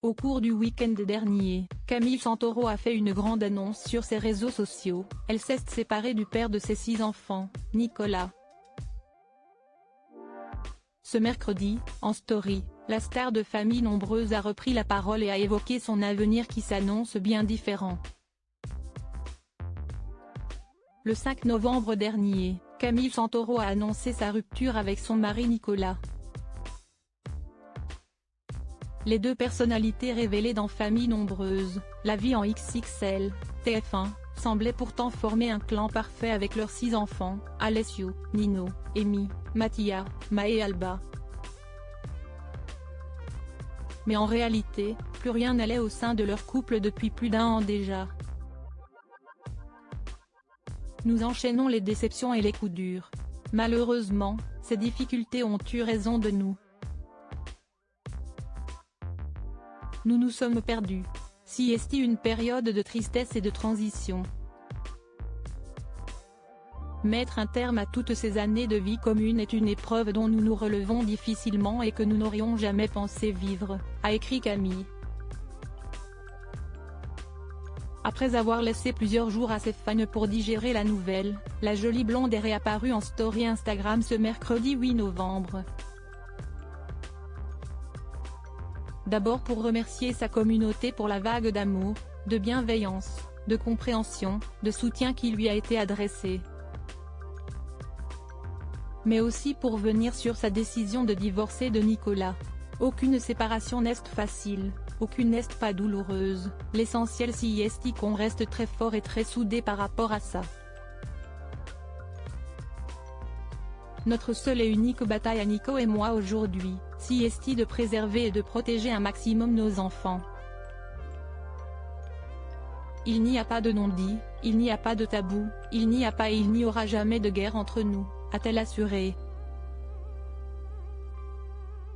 Au cours du week-end dernier, Camille Santoro a fait une grande annonce sur ses réseaux sociaux. Elle s'est séparée du père de ses 6 enfants, Nicolas. Ce mercredi, en story, la star de famille nombreuse a repris la parole et a évoqué son avenir qui s'annonce bien différent. Le 5 novembre dernier, Camille Santoro a annoncé sa rupture avec son mari Nicolas. Les deux personnalités révélées dans Famille nombreuse, la vie en XXL, TF1, semblaient pourtant former un clan parfait avec leurs 6 enfants, Alessio, Nino, Amy, Mattia, Mae et Alba. Mais en réalité, plus rien n'allait au sein de leur couple depuis plus d'1 an déjà. Nous enchaînons les déceptions et les coups durs. Malheureusement, ces difficultés ont eu raison de nous. Nous nous sommes perdus. Si est une période de tristesse et de transition. Mettre un terme à toutes ces années de vie commune est une épreuve dont nous nous relevons difficilement et que nous n'aurions jamais pensé vivre, a écrit Camille. Après avoir laissé plusieurs jours à ses fans pour digérer la nouvelle, la jolie blonde est réapparue en story Instagram ce mercredi 8 novembre. D'abord pour remercier sa communauté pour la vague d'amour, de bienveillance, de compréhension, de soutien qui lui a été adressée. Mais aussi pour venir sur sa décision de divorcer de Nicolas. Aucune séparation n'est facile, aucune n'est pas douloureuse, l'essentiel si est qu'on reste très fort et très soudé par rapport à ça. Notre seule et unique bataille à Nico et moi aujourd'hui, si est de préserver et de protéger un maximum nos enfants. Il n'y a pas de non-dit, il n'y a pas de tabou, il n'y a pas et il n'y aura jamais de guerre entre nous, a-t-elle assuré.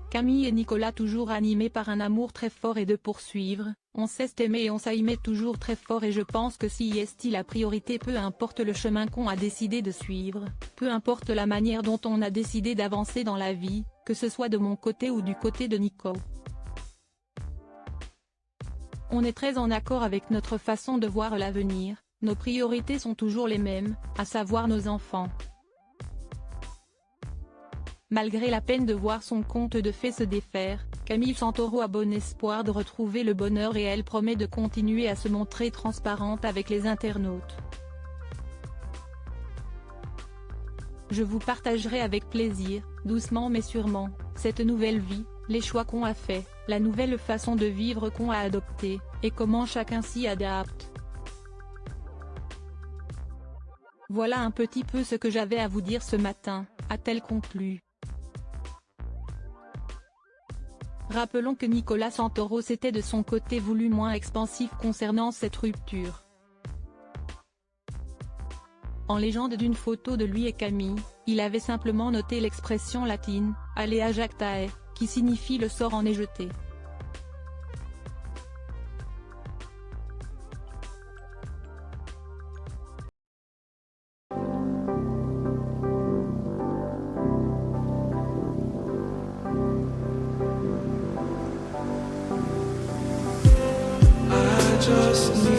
Camille et Nicolas toujours animés par un amour très fort et de poursuivre, on s'est aimé et on s'aimait toujours très fort et je pense que si est la priorité peu importe le chemin qu'on a décidé de suivre, peu importe la manière dont on a décidé d'avancer dans la vie, que ce soit de mon côté ou du côté de Nico. On est très en accord avec notre façon de voir l'avenir, nos priorités sont toujours les mêmes, à savoir nos enfants. Malgré la peine de voir son conte de fées se défaire, Camille Santoro a bon espoir de retrouver le bonheur et elle promet de continuer à se montrer transparente avec les internautes. Je vous partagerai avec plaisir, doucement mais sûrement, cette nouvelle vie, les choix qu'on a faits, la nouvelle façon de vivre qu'on a adoptée, et comment chacun s'y adapte. Voilà un petit peu ce que j'avais à vous dire ce matin, a-t-elle conclu. Rappelons que Nicolas Santoro s'était de son côté voulu moins expansif concernant cette rupture. En légende d'une photo de lui et Camille, il avait simplement noté l'expression latine « alea jactae », qui signifie le sort en est jeté. Just need